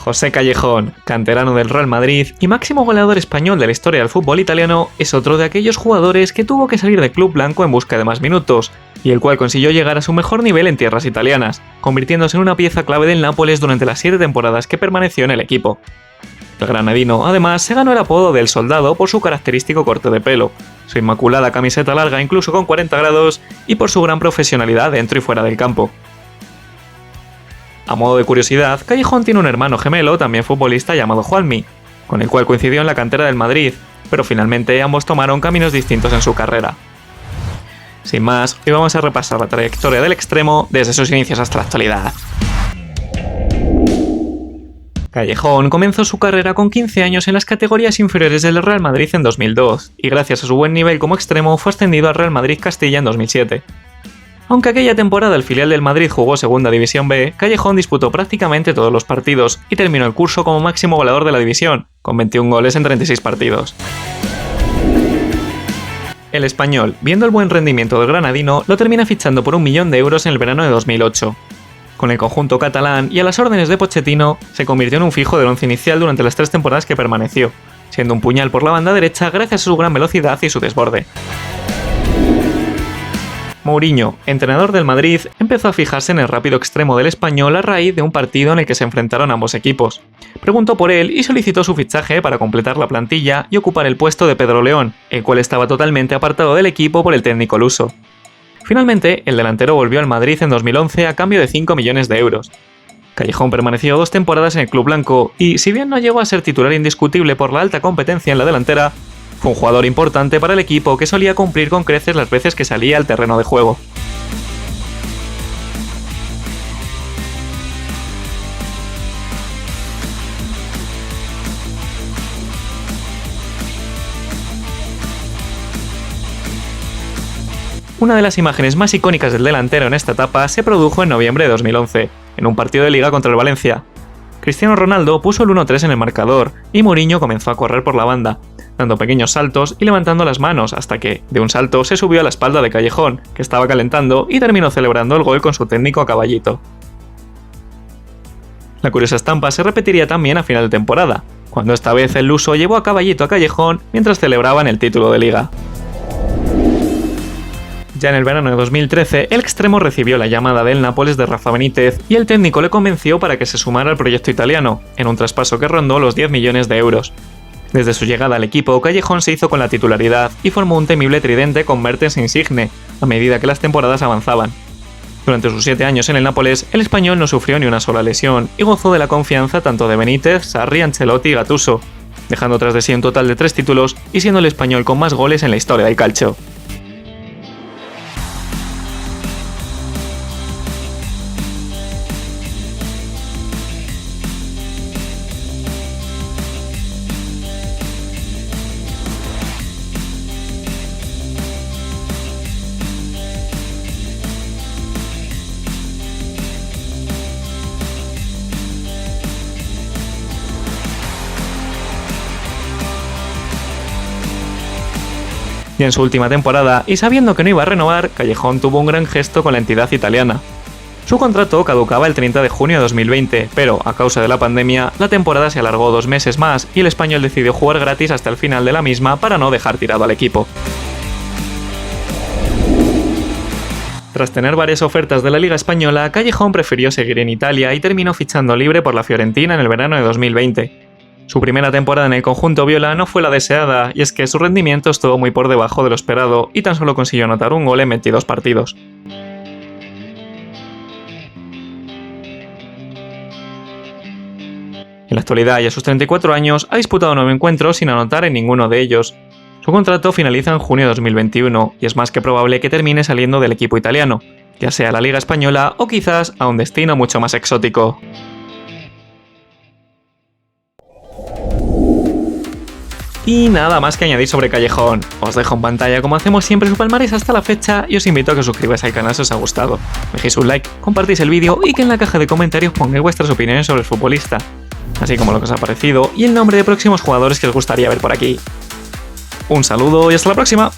José Callejón, canterano del Real Madrid y máximo goleador español de la historia del fútbol italiano, es otro de aquellos jugadores que tuvo que salir del club blanco en busca de más minutos, y el cual consiguió llegar a su mejor nivel en tierras italianas, convirtiéndose en una pieza clave del Nápoles durante las 7 temporadas que permaneció en el equipo. El granadino, además, se ganó el apodo del Soldado por su característico corte de pelo, su inmaculada camiseta larga incluso con 40 grados y por su gran profesionalidad dentro y fuera del campo. A modo de curiosidad, Callejón tiene un hermano gemelo, también futbolista, llamado Juanmi, con el cual coincidió en la cantera del Madrid, pero finalmente ambos tomaron caminos distintos en su carrera. Sin más, hoy vamos a repasar la trayectoria del extremo desde sus inicios hasta la actualidad. Callejón comenzó su carrera con 15 años en las categorías inferiores del Real Madrid en 2002, y gracias a su buen nivel como extremo fue ascendido al Real Madrid Castilla en 2007. Aunque aquella temporada el filial del Madrid jugó Segunda División B, Callejón disputó prácticamente todos los partidos y terminó el curso como máximo goleador de la división, con 21 goles en 36 partidos. El español, viendo el buen rendimiento del granadino, lo termina fichando por 1 millón de euros en el verano de 2008. Con el conjunto catalán y a las órdenes de Pochettino, se convirtió en un fijo del once inicial durante las 3 temporadas que permaneció, siendo un puñal por la banda derecha gracias a su gran velocidad y su desborde. Mourinho, entrenador del Madrid, empezó a fijarse en el rápido extremo del español a raíz de un partido en el que se enfrentaron ambos equipos. Preguntó por él y solicitó su fichaje para completar la plantilla y ocupar el puesto de Pedro León, el cual estaba totalmente apartado del equipo por el técnico luso. Finalmente, el delantero volvió al Madrid en 2011 a cambio de 5 millones de euros. Callejón permaneció 2 temporadas en el club blanco y, si bien no llegó a ser titular indiscutible por la alta competencia en la delantera, fue un jugador importante para el equipo que solía cumplir con creces las veces que salía al terreno de juego. Una de las imágenes más icónicas del delantero en esta etapa se produjo en noviembre de 2011, en un partido de Liga contra el Valencia. Cristiano Ronaldo puso el 1-3 en el marcador y Mourinho comenzó a correr por la banda, dando pequeños saltos y levantando las manos hasta que, de un salto, se subió a la espalda de Callejón, que estaba calentando, y terminó celebrando el gol con su técnico a caballito. La curiosa estampa se repetiría también a final de temporada, cuando esta vez el luso llevó a caballito a Callejón mientras celebraban el título de Liga. Ya en el verano de 2013, el extremo recibió la llamada del Nápoles de Rafa Benítez y el técnico le convenció para que se sumara al proyecto italiano, en un traspaso que rondó los 10 millones de euros. Desde su llegada al equipo, Callejón se hizo con la titularidad y formó un temible tridente con Mertens e Insigne, a medida que las temporadas avanzaban. Durante sus 7 años en el Nápoles, el español no sufrió ni una sola lesión y gozó de la confianza tanto de Benítez, Sarri, Ancelotti y Gattuso, dejando tras de sí un total de 3 títulos y siendo el español con más goles en la historia del calcio. Y en su última temporada, y sabiendo que no iba a renovar, Callejón tuvo un gran gesto con la entidad italiana. Su contrato caducaba el 30 de junio de 2020, pero, a causa de la pandemia, la temporada se alargó 2 meses más y el español decidió jugar gratis hasta el final de la misma para no dejar tirado al equipo. Tras tener varias ofertas de la Liga Española, Callejón prefirió seguir en Italia y terminó fichando libre por la Fiorentina en el verano de 2020. Su primera temporada en el conjunto viola no fue la deseada, y es que su rendimiento estuvo muy por debajo de lo esperado y tan solo consiguió anotar un gol en 22 partidos. En la actualidad y a sus 34 años ha disputado 9 encuentros sin anotar en ninguno de ellos. Su contrato finaliza en junio de 2021 y es más que probable que termine saliendo del equipo italiano, ya sea a la Liga Española o quizás a un destino mucho más exótico. Y nada más que añadir sobre Callejón. Os dejo en pantalla, como hacemos siempre, su palmarés hasta la fecha y os invito a que os suscribáis al canal si os ha gustado. Dejéis un like, compartís el vídeo y que en la caja de comentarios pongáis vuestras opiniones sobre el futbolista, así como lo que os ha parecido y el nombre de próximos jugadores que os gustaría ver por aquí. Un saludo y hasta la próxima.